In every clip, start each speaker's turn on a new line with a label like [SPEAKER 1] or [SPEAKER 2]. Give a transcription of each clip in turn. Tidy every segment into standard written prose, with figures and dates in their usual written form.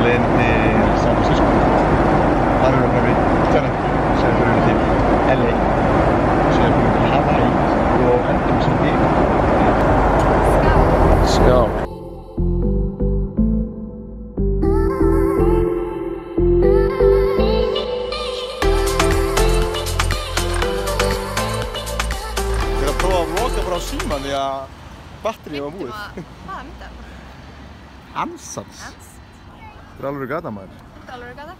[SPEAKER 1] leiðinni til San Francisco. Þar erum við tvennan sem við erum til LA, sem við erum til Hawaii og endum sem við. Skál. Ég er að prófa að vloga bara á síman því að batterið var búið.
[SPEAKER 2] Hvaða myndar?
[SPEAKER 1] Ansats. Þetta er alveg gata maður.
[SPEAKER 2] Þetta er alveg gata?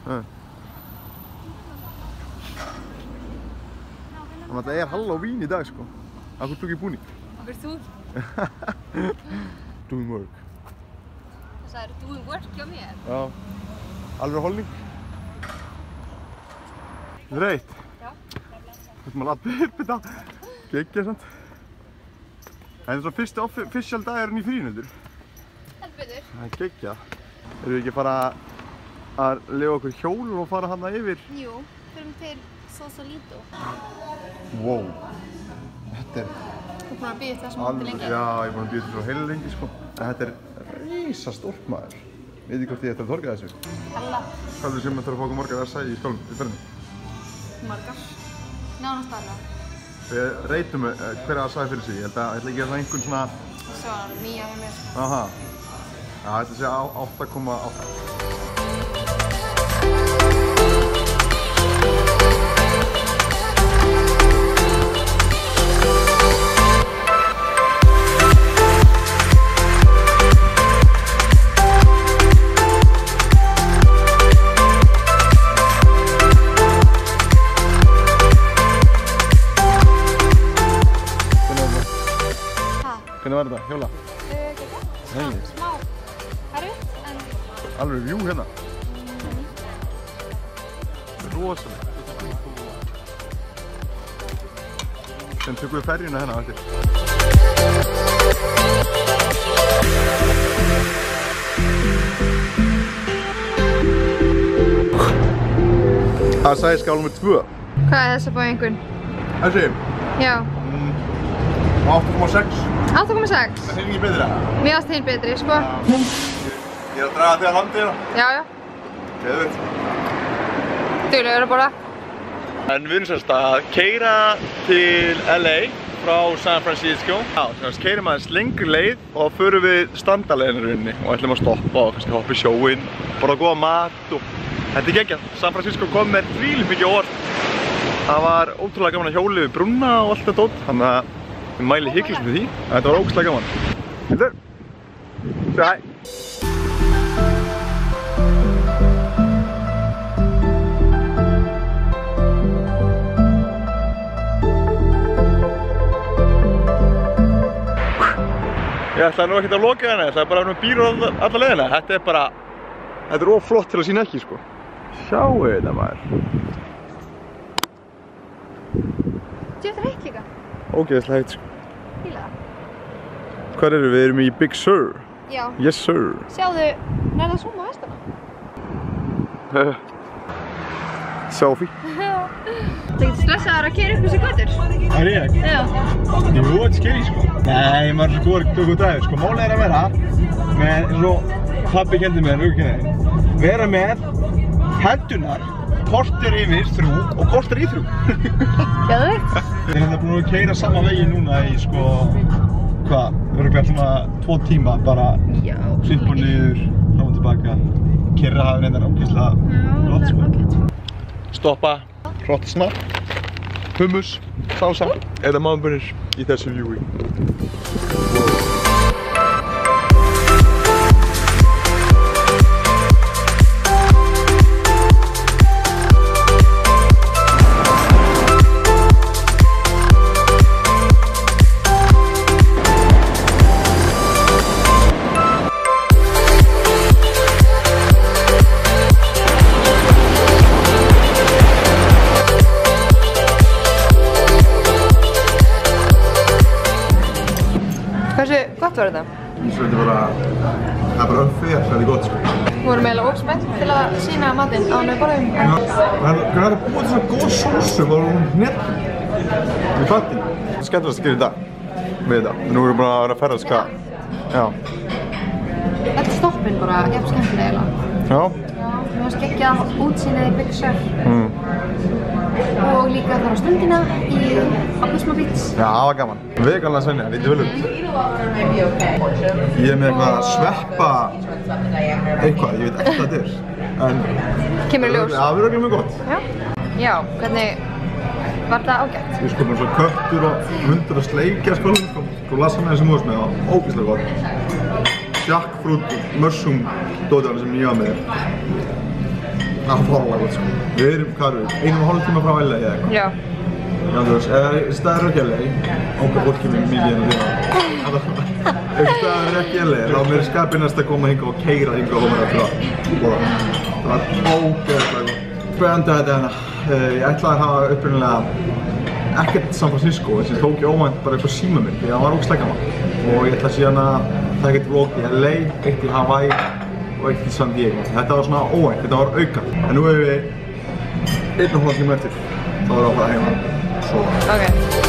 [SPEAKER 1] Þannig að það er Halloween í dag sko. Af hverju tók ég búning?
[SPEAKER 2] Af hverju þú?
[SPEAKER 1] Doing work.
[SPEAKER 2] Það sagði doing work hjá mér.
[SPEAKER 1] Já. Alveg holning. Reitt.
[SPEAKER 2] Já.
[SPEAKER 1] Þú ætlum að lappa upp þetta. Geggja samt. Það er svona fyrsti official dagurinn í frínöldur.
[SPEAKER 2] Heldur betur.
[SPEAKER 1] Það er geggja. Erum við ekki að fara að lifa okkur hjól og fara hana yfir?
[SPEAKER 2] Jú, förum til Sausalito.
[SPEAKER 1] Wow. Þetta er...
[SPEAKER 2] Þú er búin að bíða þessum hótti lengi.
[SPEAKER 1] Já, ég er búin að bíða þessu svo heil lengi sko. En þetta er risastórt maður. Veit ekki hvort ég ætti að þorga þessu.
[SPEAKER 2] Hella.
[SPEAKER 1] Hvað er sem að þarf að fá okkur margar versa í skólum, í ferðinni?
[SPEAKER 2] Margar. Nánast alla.
[SPEAKER 1] Við reytum hver að sagði fyrir sig. Ég ætla ekki að það einhvern svona...
[SPEAKER 2] Svo var hann 9 hjá mér sko.
[SPEAKER 1] Aha. Já, þetta sé 8,8. Hvernig var þetta? Hjóla?
[SPEAKER 2] Smá erfitt, en...
[SPEAKER 1] Alveg view hérna. Þetta er rosalega. Sen tökum við ferjuna hérna eftir. Það sagði skál nr. 2.
[SPEAKER 2] Hvað er þessi búið einhvern?
[SPEAKER 1] Þessi?
[SPEAKER 2] Já.
[SPEAKER 1] 8,6.
[SPEAKER 2] 8,6?
[SPEAKER 1] Það er ekki betri það?
[SPEAKER 2] Mér ást hinn betri, sko.
[SPEAKER 1] Ég er að draga þig að landi hérna.
[SPEAKER 2] Já, já.
[SPEAKER 1] Geðveikt.
[SPEAKER 2] Duglegur að borða.
[SPEAKER 1] En við erum semst að keyra til LA frá San Francisco. Já, semst keyrum aðeins lengri leið og þá förum við standaleiðina í rauninni og ætlum að stoppa og kannski hoppa í sjóinn, borða góða mat og þetta er geggjað. San Francisco kom með þvílíkt mikið óvart. Það var ótrúlega gaman að hjóla yfir brúnna og allt þetta dót, þannig að ég mæli hygglust með því. Þetta var ógeðslega gaman. Hildur, segðu hæ. Ég ætlaði nú ekkert að loka hérna, ég ætlaði bara að vera með bíl alla leiðina. Þetta er of flott til að sýna ekki, sko. Sjáu þetta maður.
[SPEAKER 2] Þetta er heitt líka.
[SPEAKER 1] Ógeðslega heitt, sko.
[SPEAKER 2] Fíla það.
[SPEAKER 1] Hvar erum við? Við erum í Big Sur.
[SPEAKER 2] Já.
[SPEAKER 1] Yes, sir.
[SPEAKER 2] Sjáðu, nærða að zooma á hestana.
[SPEAKER 1] Selfie.
[SPEAKER 2] Það getur stressaður að keyra upp þessi götur.
[SPEAKER 1] Það er ég?
[SPEAKER 2] Já.
[SPEAKER 1] Jú, þetta er skeri, sko. Nei, maður er svo góður dagur, sko. Málið er að vera með, eins og pabbi kendi mér, vera með hendunar, korter yfir 3 og korter í 3.
[SPEAKER 2] Geðveikt.
[SPEAKER 1] Við erum hérna búin að keyra sama veginn núna í, sko, hvað? Við erum glætt svona 2 tíma, bara upp og niður, fram og tilbaka. Kyrra hafi reyndar ógeðslega flott, sko. Stoppa, hrótt snapp, hummus, sása eða maðurbunir í þessu viewi.
[SPEAKER 2] Hversu gott var þetta?
[SPEAKER 1] Svo þetta bara, það er bara öfðið gott, sko.
[SPEAKER 2] Við vorum eiginlega óspennt til að sýna matinn áður en við borðum.
[SPEAKER 1] Hvað er að búa til svona góð sósu og hún hnettur? Við fattum. Það er skemmtilegast að gera í dag með þetta. Nú erum við bara að vera að ferðast hvað. Já.
[SPEAKER 2] Þetta er stoppinn bara, jafn skemmtilega eiginlega.
[SPEAKER 1] Já?
[SPEAKER 2] Já, mér varst geggjað útsýnið í Big Sur. Og líka þar á stundina í Abusma Beach.
[SPEAKER 1] Já, það var gaman. Vegan lasagna, lítið vel út. Ég er með eitthvað sveppa eitthvað, ég veit ekki hvað þetta er. En
[SPEAKER 2] Kemur í ljós.
[SPEAKER 1] Já, það verður mjög gott.
[SPEAKER 2] Já, hvernig var það ágætt?
[SPEAKER 1] Ég sko með svona köttur og hundur að sleikja sko lasagna sem þú veist með, það var ógeðslega gott. Jackfruit, mushroom dótið sem ég var með. Það var fárlega gott sko. Við erum, hvað erum við, 1,5 tíma frá LA eða eitthvað.
[SPEAKER 2] Já.
[SPEAKER 1] Já, þú veist, ef staðar ekki LA, okkar fólk kemur mikið hérna til það. Ef staðar ekki LA, þá er mér skapinast að koma hingað og keyra hingað og koma hérna til að borða. Það var ógeðslega gott. Spennandi þetta hérna. Ég ætlaði að hafa upprunalega ekkert San Francisco, þess að ég tók ég óvænt bara eitthvað síma minn, því það var ógeðslega gaman. Og ég ætla síðan að taka eitt vlog í LA, eitt í Hawaii og eitt í San Diego. Þetta var svona óvænt, þetta var auka. En nú hefur við 1,5 tíma eftir. Þá erum við að fara heima. Svo.
[SPEAKER 2] Ok.